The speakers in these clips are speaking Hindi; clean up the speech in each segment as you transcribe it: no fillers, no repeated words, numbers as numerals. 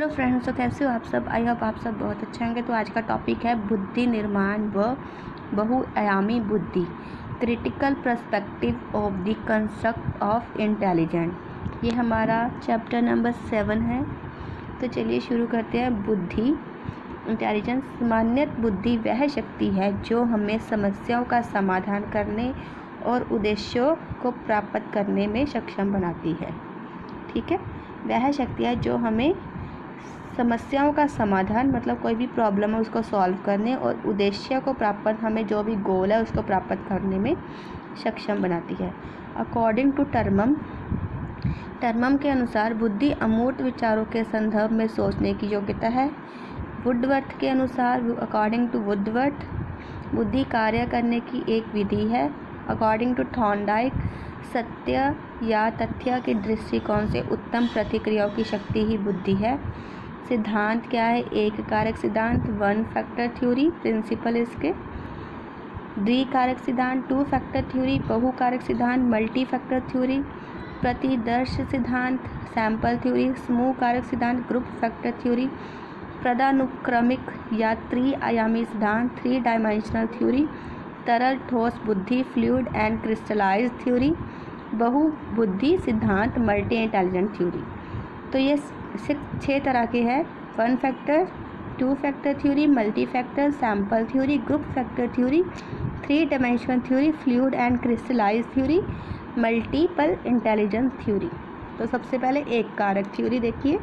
हेलो फ्रेंड्स, तो कैसे हो आप सब। आई होप आप सब बहुत अच्छे होंगे। तो आज का टॉपिक है बुद्धि निर्माण व बहुआयामी बुद्धि, critical perspective of the construct of intelligent. ये हमारा चैप्टर नंबर 7 है। तो चलिए शुरू करते हैं। बुद्धि इंटेलिजेंस। सामान्यतः बुद्धि वह शक्ति है जो हमें समस्याओं का समाधान करने और उद्देश्यों को प्राप्त करने में सक्षम बनाती है। ठीक है, वह शक्ति है जो हमें समस्याओं का समाधान, मतलब कोई भी प्रॉब्लम है उसको सॉल्व करने और उद्देश्य को प्राप्त, हमें जो भी गोल है उसको प्राप्त करने में सक्षम बनाती है। अकॉर्डिंग टू टर्मम के अनुसार बुद्धि अमूर्त विचारों के संदर्भ में सोचने की योग्यता है। वुडवर्थ के अनुसार, अकॉर्डिंग टू वुडवर्थ, बुद्धि कार्य करने की एक विधि है। अकॉर्डिंग टू थॉर्नडाइक, सत्य या तथ्य के दृष्टिकोण से उत्तम प्रतिक्रियाओं की शक्ति ही बुद्धि है। सिद्धांत क्या है? एक कारक सिद्धांत, 1 फैक्टर थ्योरी, प्रिंसिपल इसके। द्विकारक सिद्धांत, 2 फैक्टर थ्योरी। बहुकारक सिद्धांत, मल्टी फैक्टर थ्योरी। प्रतिदर्श सिद्धांत, सैंपल थ्योरी। समूह कारक सिद्धांत, ग्रुप फैक्टर थ्योरी। पदानुक्रमिक या त्रिआयामी सिद्धांत, 3 डायमेंशनल थ्योरी। तरल ठोस बुद्धि, फ्लूइड एंड क्रिस्टलाइज थ्योरी। बहुबुद्धि सिद्धांत, मल्टी इंटेलिजेंट थ्योरी। तो ये 6 तरह के हैं। 1 factor, 2 factor theory, multi factor, sample theory, group factor theory, 3 dimensional theory, fluid and crystallize theory, multiple intelligence theory. तो सबसे पहले एक कारक थ्योरी देखिए।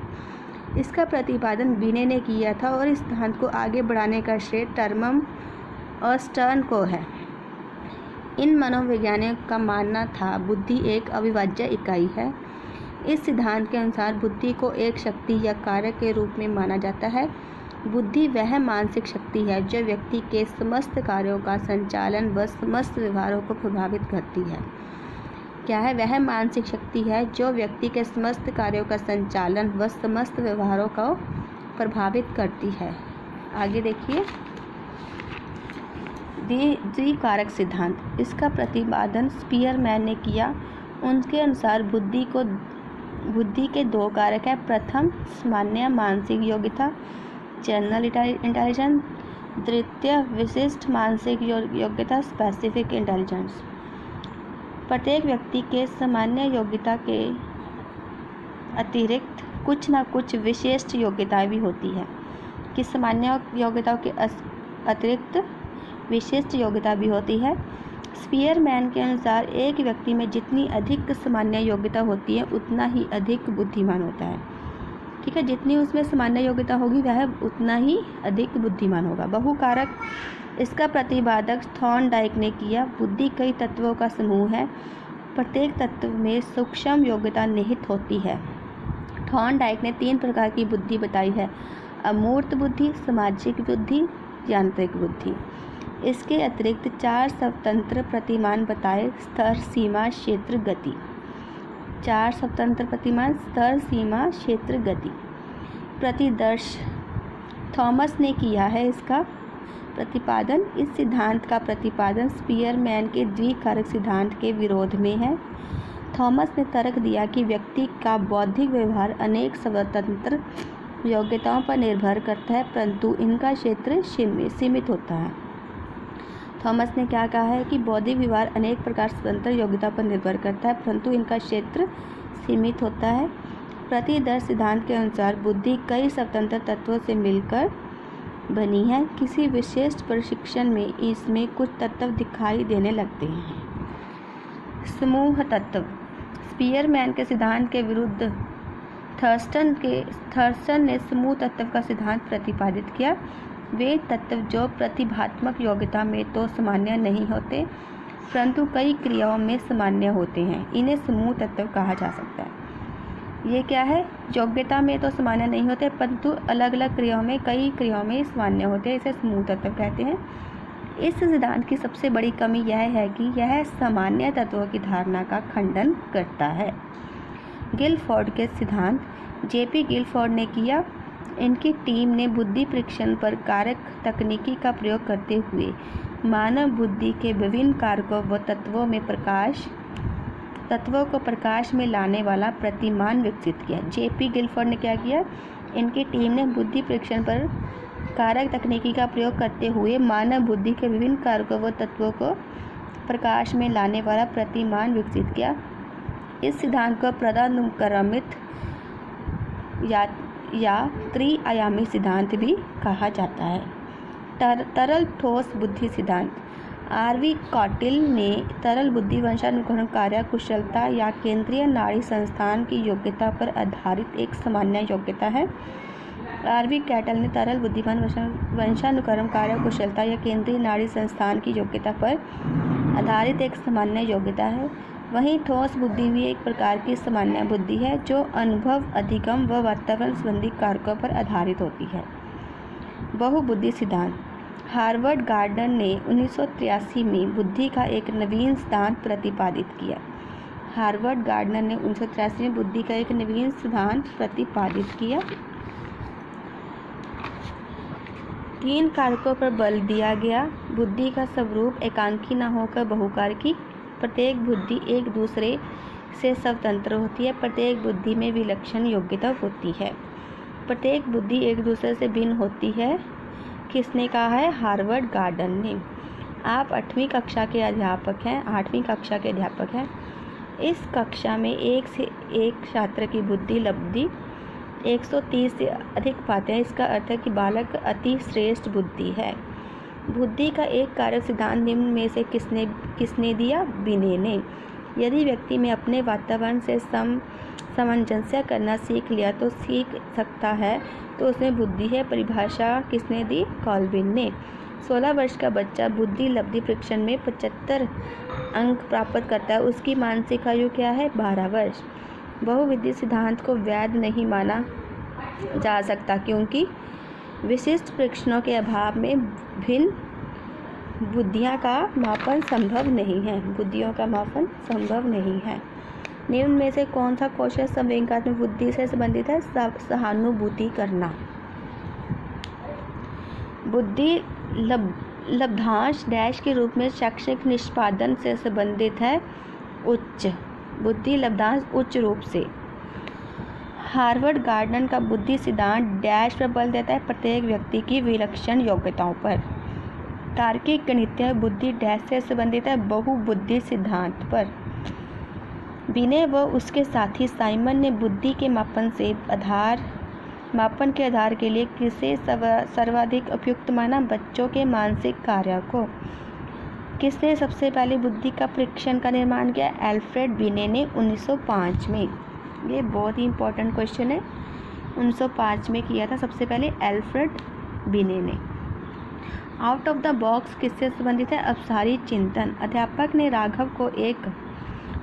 इसका प्रतिपादन विनय ने किया था और इस सिद्धांत को आगे बढ़ाने का श्रेय टर्मम और स्टर्न को है। इन मनोवैज्ञानिकों का मानना था बुद्धि एक अविभाज्य इकाई है। इस सिद्धांत के अनुसार बुद्धि को एक शक्ति या कारक के रूप में माना जाता है। बुद्धि वह मानसिक शक्ति है जो व्यक्ति के समस्त कार्यों का संचालन व समस्त व्यवहारों को प्रभावित करती है। क्या है? वह मानसिक शक्ति है जो व्यक्ति के समस्त कार्यों का संचालन व समस्त व्यवहारों को प्रभावित करती है। आगे देखिए, द्विकारक सिद्धांत। इसका प्रतिपादन स्पीयरमैन ने किया। उनके अनुसार बुद्धि के 2 कारक हैं। प्रथम, सामान्य मानसिक योग्यता, जनरल इंटेलिजेंस। द्वितीय, विशिष्ट मानसिक योग्यता, स्पेसिफिक इंटेलिजेंस। प्रत्येक व्यक्ति के सामान्य योग्यता के अतिरिक्त कुछ न कुछ विशिष्ट योग्यताएं भी होती है। कि सामान्य योग्यताओं के अतिरिक्त विशिष्ट योग्यता भी होती है। स्पीयरमैन के अनुसार एक व्यक्ति में जितनी अधिक सामान्य योग्यता होती है उतना ही अधिक बुद्धिमान होता है। ठीक है, जितनी उसमें सामान्य योग्यता होगी वह उतना ही अधिक बुद्धिमान होगा। बहुकारक। इसका प्रतिपादक थॉर्नडाइक ने किया। बुद्धि कई तत्वों का समूह है। प्रत्येक तत्व में सूक्ष्म योग्यता निहित होती है। थॉर्नडाइक ने 3 प्रकार की बुद्धि बताई है: अमूर्त बुद्धि, सामाजिक बुद्धि, यांत्रिक बुद्धि। इसके अतिरिक्त 4 स्वतंत्र प्रतिमान बताए: स्तर, सीमा, क्षेत्र, गति। 4 स्वतंत्र प्रतिमान: स्तर, सीमा, क्षेत्र, गति। प्रतिदर्श थॉमस ने किया है इसका प्रतिपादन। इस सिद्धांत का प्रतिपादन स्पीयरमैन के द्विकारक सिद्धांत के विरोध में है। थॉमस ने तर्क दिया कि व्यक्ति का बौद्धिक व्यवहार अनेक स्वतंत्र योग्यताओं पर निर्भर करता है, परंतु इनका क्षेत्र सीमित होता है। थॉमस ने क्या कहा है कि बौद्धिक व्यवहार अनेक प्रकार स्वतंत्र योग्यता पर निर्भर करता है, परंतु इनका क्षेत्र सीमित होता है। प्रतिदर्श सिद्धांत के अनुसार बुद्धि कई स्वतंत्र तत्वों से मिलकर बनी है। किसी विशेष प्रशिक्षण में इसमें कुछ तत्व दिखाई देने लगते हैं। समूह तत्व। स्पीयरमैन के सिद्धांत के विरुद्ध थर्स्टन ने समूह तत्व का सिद्धांत प्रतिपादित किया। वे तत्व जो प्रतिभात्मक योग्यता में तो सामान्य नहीं होते, परंतु कई क्रियाओं में सामान्य होते हैं, इन्हें समूह तत्व कहा जा सकता है। ये क्या है? योग्यता में तो सामान्य नहीं होते, परंतु अलग अलग क्रियाओं में, कई क्रियाओं में सामान्य होते हैं, इसे समूह तत्व कहते हैं। इस सिद्धांत की सबसे बड़ी कमी यह है कि यह सामान्य तत्वों की धारणा का खंडन करता है। गिलफोर्ड के सिद्धांत। जेपी गिलफोर्ड ने किया। इनकी टीम ने बुद्धि परीक्षण पर कारक तकनीकी का प्रयोग करते हुए मानव बुद्धि के विभिन्न कारकों व तत्वों को प्रकाश में लाने वाला प्रतिमान विकसित किया। जेपी गिलफोर्ड ने क्या किया? इनकी टीम ने बुद्धि परीक्षण पर कारक तकनीकी का प्रयोग करते हुए मानव बुद्धि के विभिन्न कारकों व तत्वों को प्रकाश में लाने वाला प्रतिमान विकसित किया। इस सिद्धांत को पदानुक्रमित या त्रि-आयामी सिद्धांत भी कहा जाता है। तरल ठोस बुद्धि सिद्धांत। आर.वी. कॉटिल ने तरल बुद्धि वंशानुक्रमण कार्य कुशलता या केंद्रीय नाड़ी संस्थान की योग्यता पर आधारित एक सामान्य योग्यता है। आर.वी. कैटल ने तरल बुद्धिमान वंशानुक्रमण कार्य कुशलता या केंद्रीय नाड़ी संस्थान की योग्यता पर आधारित एक सामान्य योग्यता है। वहीं ठोस बुद्धि भी एक प्रकार की सामान्य बुद्धि है जो अनुभव, अधिगम व वातावरण संबंधी कारकों पर आधारित होती है। बहुबुद्धि सिद्धांत। हार्वर्ड गार्डनर ने 1983 में बुद्धि का एक नवीन सिद्धांत प्रतिपादित किया। हार्वर्ड गार्डनर ने 1983 में बुद्धि का एक नवीन सिद्धांत प्रतिपादित किया। 3 कारकों पर बल दिया गया। बुद्धि का स्वरूप एकांकी न होकर बहुकारकी। प्रत्येक बुद्धि एक दूसरे से स्वतंत्र होती है। प्रत्येक बुद्धि में विलक्षण योग्यता होती है। प्रत्येक बुद्धि एक दूसरे से भिन्न होती है। किसने कहा है? हार्वर्ड गार्डनर ने। आप 8वीं कक्षा के अध्यापक हैं। 8वीं कक्षा के अध्यापक हैं। इस कक्षा में एक से एक छात्र की बुद्धि लब्धि 130 से अधिक पाते हैं। इसका अर्थ है कि बालक अति श्रेष्ठ बुद्धि है। बुद्धि का एक कारक सिद्धांत निम्न में से किसने दिया? बिने ने। यदि व्यक्ति में अपने वातावरण से सामंजस्य करना सीख लिया तो सीख सकता है तो उसमें बुद्धि है। परिभाषा किसने दी? कॉल्विन ने। 16 वर्ष का बच्चा बुद्धि लब्धि परीक्षण में 75 अंक प्राप्त करता है। उसकी मानसिक आयु क्या है? 12 वर्ष। बहुविधि सिद्धांत को वैध नहीं माना जा सकता क्योंकि विशिष्ट परीक्षणों के अभाव में भिन्न बुद्धियों का मापन संभव नहीं है। बुद्धियों का मापन संभव नहीं है। निम्न में से कौन सा कौशल संवेदनात्मक बुद्धि से संबंधित है? सहानुभूति करना। बुद्धि लब्धांश डैश के रूप में शैक्षणिक निष्पादन से संबंधित है। उच्च बुद्धि लब्धांश उच्च रूप से। हार्वर्ड गार्डनर का बुद्धि सिद्धांत डैश पर बल देता है? प्रत्येक व्यक्ति की विलक्षण योग्यताओं पर। तार्किक गणितीय बुद्धि डैश से संबंधित है? बहुबुद्धि सिद्धांत पर। बिने व उसके साथी साइमन ने बुद्धि के मापन के आधार के लिए किसे सर्वाधिक उपयुक्त माना? बच्चों के मानसिक कार्य को। किसने सबसे पहले बुद्धि का परीक्षण का निर्माण किया? एल्फ्रेड बिने ने 1905 में। ये बहुत ही इंपॉर्टेंट क्वेश्चन है। 1905 में किया था सबसे पहले एल्फ्रेड बिने ने। आउट ऑफ द बॉक्स किससे संबंधित है? अपसारी चिंतन। अध्यापक ने राघव को एक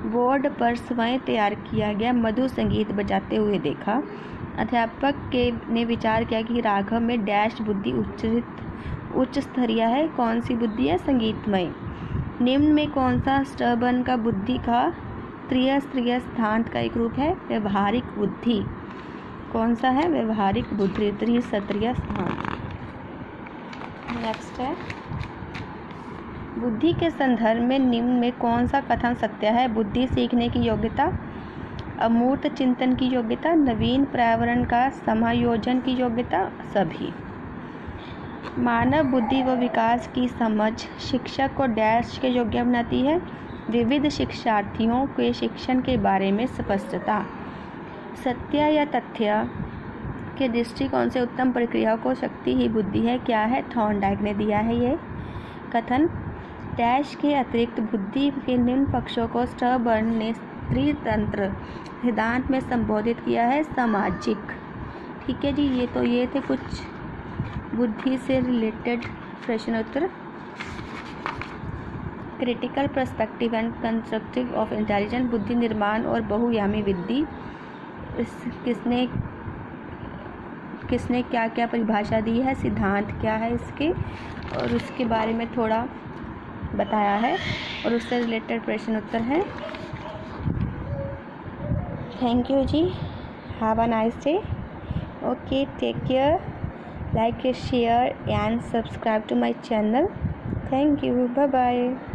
बोर्ड पर स्वयं तैयार किया गया मधुर संगीत बजाते हुए देखा। अध्यापक ने विचार किया कि राघव में डैश बुद्धि उच्च स्तरीय है। कौन सी बुद्धि है? संगीतमय। निम्न में कौन सा स्टर्बन का बुद्धि का त्रिस्तरीय सिद्धांत का एक रूप है? व्यवहारिक बुद्धि। कौन सा है? व्यवहारिक बुद्धि त्रिस्तरीय सिद्धांत। नेक्स्ट है बुद्धि के संदर्भ में निम्न में कौन सा कथन सत्य है? बुद्धि सीखने की योग्यता, अमूर्त चिंतन की योग्यता, नवीन पर्यावरण का समायोजन की योग्यता, सभी। मानव बुद्धि व विकास की समझ शिक्षक को डैश के योग्य बनाती है। विविध शिक्षार्थियों के शिक्षण के बारे में स्पष्टता। सत्य या तथ्य के दृष्टिकोण से उत्तम प्रक्रिया को शक्ति ही बुद्धि है। क्या है? थॉर्नडाइक ने दिया है ये कथन। डैश के अतिरिक्त बुद्धि के निम्न पक्षों को स्टर्बर्न ने त्रितंत्र सिद्धांत में संबोधित किया है। सामाजिक। ठीक है जी, ये थे कुछ बुद्धि से रिलेटेड प्रश्न उत्तर। Critical perspective and constructive of intelligence, बुद्धि निर्माण और बहुआयामी बुद्धि, किसने क्या क्या परिभाषा दी है, सिद्धांत क्या है इसके, और उसके बारे में थोड़ा बताया है और उससे रिलेटेड प्रश्न उत्तर है। थैंक यू जी, have a nice day. Okay, take care, like, share and subscribe to my channel. Thank you. Bye bye.